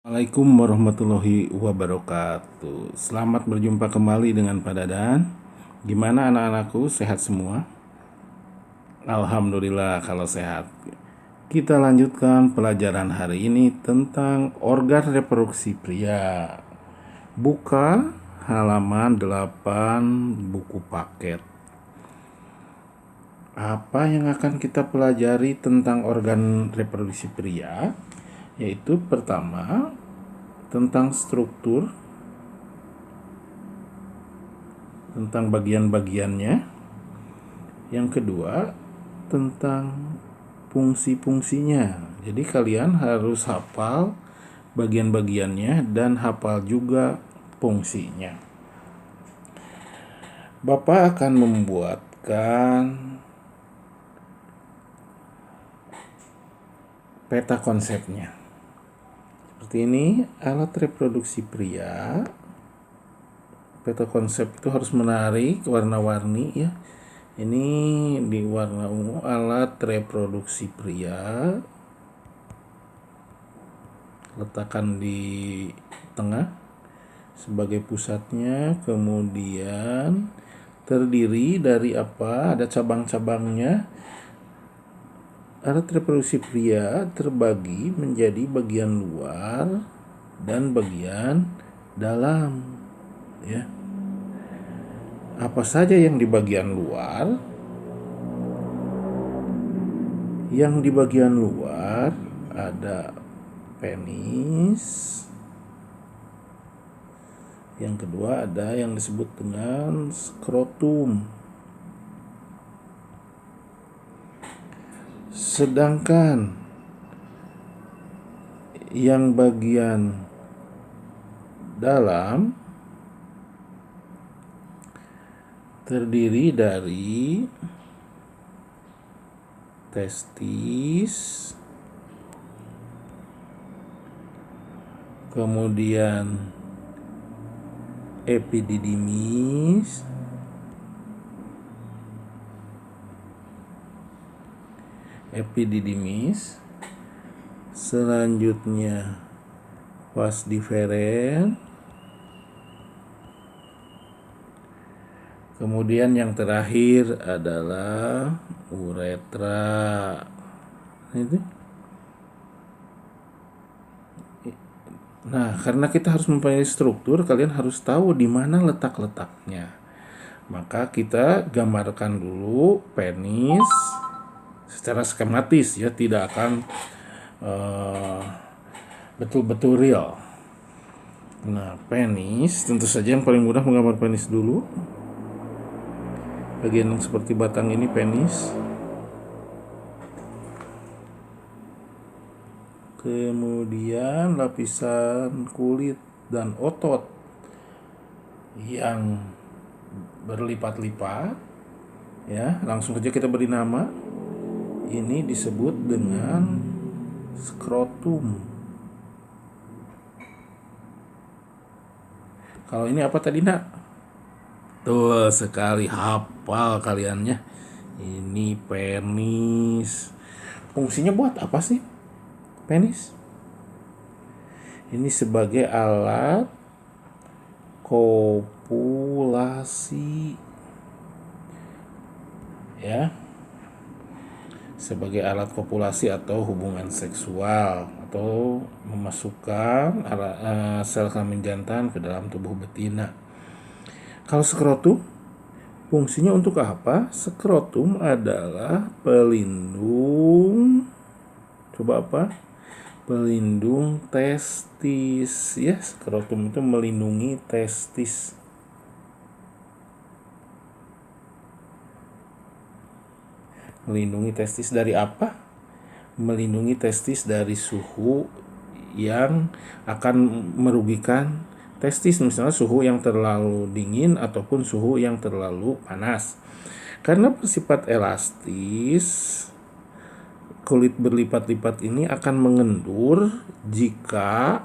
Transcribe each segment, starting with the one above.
Assalamualaikum warahmatullahi wabarakatuh. Selamat berjumpa kembali dengan Pak Dadan. Gimana anak-anakku, sehat semua? Alhamdulillah kalau sehat. Kita lanjutkan pelajaran hari ini tentang organ reproduksi pria. Buka halaman 8 buku paket. Apa yang akan kita pelajari tentang organ reproduksi pria? Yaitu pertama, tentang struktur, tentang bagian-bagiannya. Yang kedua, tentang fungsi-fungsinya. Jadi kalian harus hafal bagian-bagiannya dan hafal juga fungsinya. Bapak akan membuatkan peta konsepnya. Seperti ini, alat reproduksi pria. Peta konsep itu harus menarik, warna-warni ya. Ini di warna ungu, alat reproduksi pria. Letakkan di tengah sebagai pusatnya, kemudian terdiri dari apa? Ada cabang-cabangnya. Alat reproduksi pria terbagi menjadi bagian luar dan bagian dalam, ya. Apa saja yang di bagian luar? Yang di bagian luar ada penis. Yang kedua ada yang disebut dengan skrotum. Sedangkan yang bagian dalam terdiri dari testis, kemudian epididymis, selanjutnya vas deferens, kemudian yang terakhir adalah uretra. Nah, karena kita harus mempunyai struktur, kalian harus tahu di mana letak-letaknya. Maka kita gambarkan dulu penis secara skematis ya, tidak akan betul-betul real. Nah, penis tentu saja yang paling mudah menggambar penis dulu. Bagian yang seperti batang ini penis. Kemudian lapisan kulit dan otot yang berlipat-lipat, ya, langsung saja kita beri nama. Ini disebut dengan skrotum. Kalau ini apa tadi, Nak? Tuh sekali, hafal kaliannya. Ini penis. Fungsinya buat apa sih penis? Ini sebagai alat kopulasi, ya, sebagai alat kopulasi atau hubungan seksual, atau memasukkan sel kelamin jantan ke dalam tubuh betina. Kalau skrotum, fungsinya untuk apa? Skrotum adalah pelindung. Coba apa? Pelindung testis, ya. Skrotum itu melindungi testis. Melindungi testis dari apa? Melindungi testis dari suhu yang akan merugikan testis, misalnya suhu yang terlalu dingin ataupun suhu yang terlalu panas. Karena bersifat elastis, kulit berlipat-lipat ini akan mengendur jika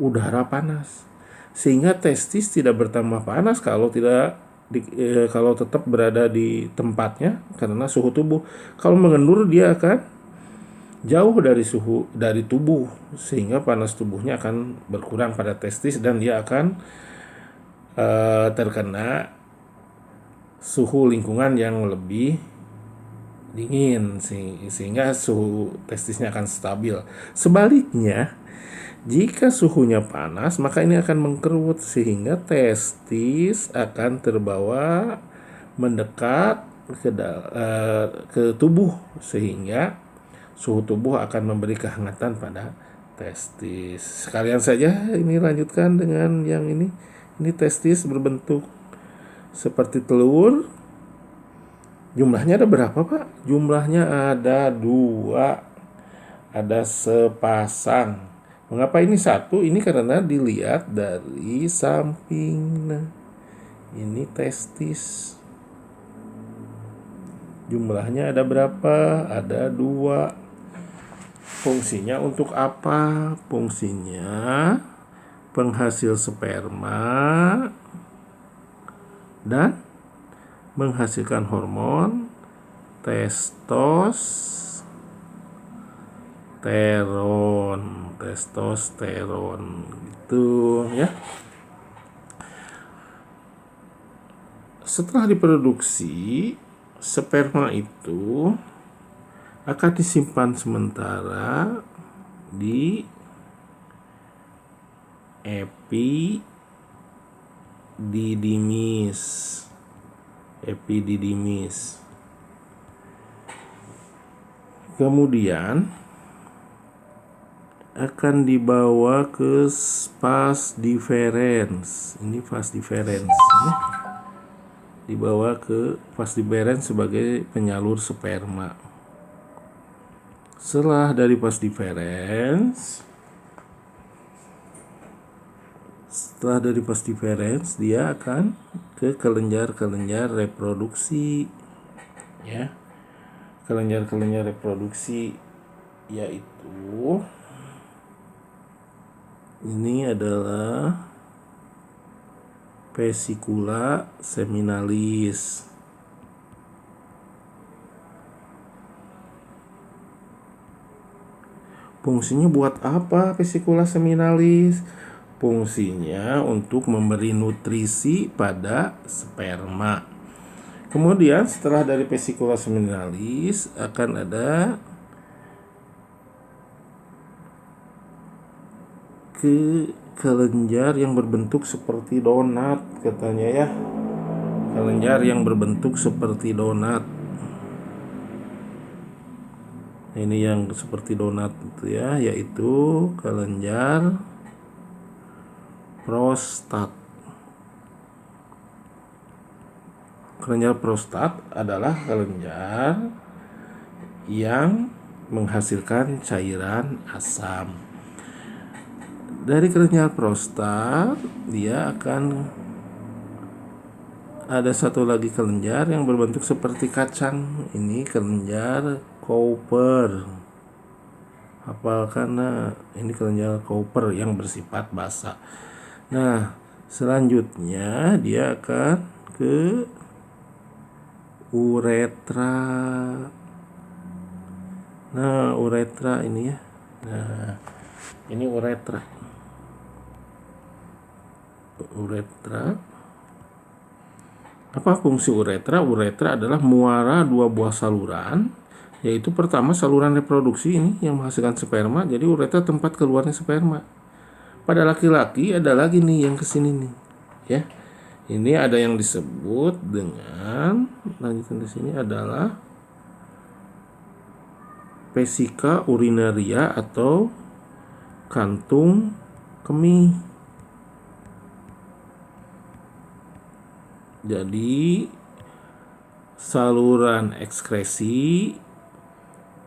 udara panas, sehingga testis tidak bertambah panas kalau tetap berada di tempatnya karena suhu tubuh. Kalau mengendur dia akan jauh dari tubuh, sehingga panas tubuhnya akan berkurang pada testis dan dia akan terkena suhu lingkungan yang lebih dingin, sehingga suhu testisnya akan stabil. Sebaliknya, jika suhunya panas, maka ini akan mengkerut sehingga testis akan terbawa mendekat ke tubuh, sehingga suhu tubuh akan memberi kehangatan pada testis. Sekalian saja ini lanjutkan dengan yang ini. Ini testis berbentuk seperti telur. Jumlahnya ada berapa, Pak? Jumlahnya ada 2. Ada sepasang. Mengapa ini 1? Ini karena dilihat dari samping. Nah, ini testis. Jumlahnya ada berapa? Ada 2. Fungsinya untuk apa? Fungsinya penghasil sperma dan menghasilkan hormon testosteron gitu ya. Setelah diproduksi, sperma itu akan disimpan sementara di epididymis. Kemudian akan dibawa ke vas deferens. Ini vas deferens ya. Dibawa ke vas deferens sebagai penyalur sperma. Setelah dari vas deferens, dia akan ke kelenjar-kelenjar reproduksi ya. Kelenjar-kelenjar reproduksi yaitu ini adalah vesicula seminalis. Fungsinya buat apa vesicula seminalis? Fungsinya untuk memberi nutrisi pada sperma. Kemudian setelah dari vesicula seminalis akan ada ke kelenjar yang berbentuk seperti donat katanya ya. Kelenjar yang berbentuk seperti donat. Ini yang seperti donat itu ya, yaitu kelenjar prostat. Kelenjar prostat adalah kelenjar yang menghasilkan cairan asam. Dari kelenjar prostat dia akan ada satu lagi kelenjar yang berbentuk seperti kacang. Ini kelenjar Cowper. Hafalkan, ini kelenjar Cowper yang bersifat basah. Nah, selanjutnya dia akan ke uretra. Nah, uretra ini ya. Nah, ini uretra. Apa fungsi uretra? Uretra adalah muara 2 buah saluran, yaitu pertama saluran reproduksi ini yang menghasilkan sperma. Jadi uretra tempat keluarnya sperma. Pada laki-laki ada lagi nih yang kesini nih, ya. Ini ada yang disebut dengan, lanjutan di sini adalah vesica urinaria atau kantung kemih. Jadi saluran ekskresi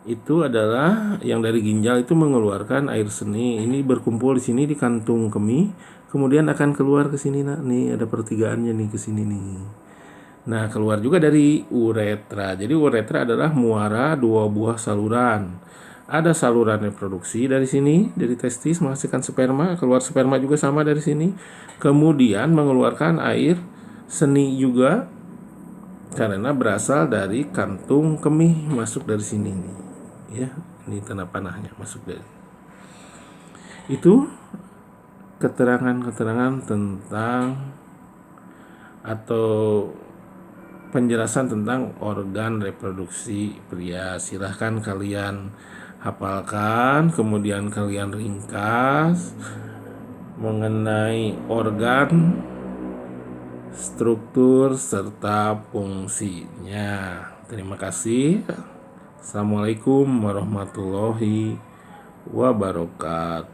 itu adalah yang dari ginjal itu mengeluarkan air seni. Ini berkumpul di sini di kantung kemih, kemudian akan keluar ke sini. Nah, nih ada pertigaannya nih ke sini nih. Nah, keluar juga dari uretra. Jadi uretra adalah muara 2 buah saluran. Ada saluran reproduksi dari sini, dari testis menghasilkan sperma, keluar sperma juga sama dari sini. Kemudian mengeluarkan air seni juga karena berasal dari kantung kemih, masuk dari sini nih, ya. Ini tanda panahnya masuk dari. Itu keterangan-keterangan tentang atau penjelasan tentang organ reproduksi pria. Silahkan kalian hafalkan, kemudian kalian ringkas mengenai organ, struktur, serta fungsinya. Terima kasih. Assalamualaikum warahmatullahi wabarakatuh.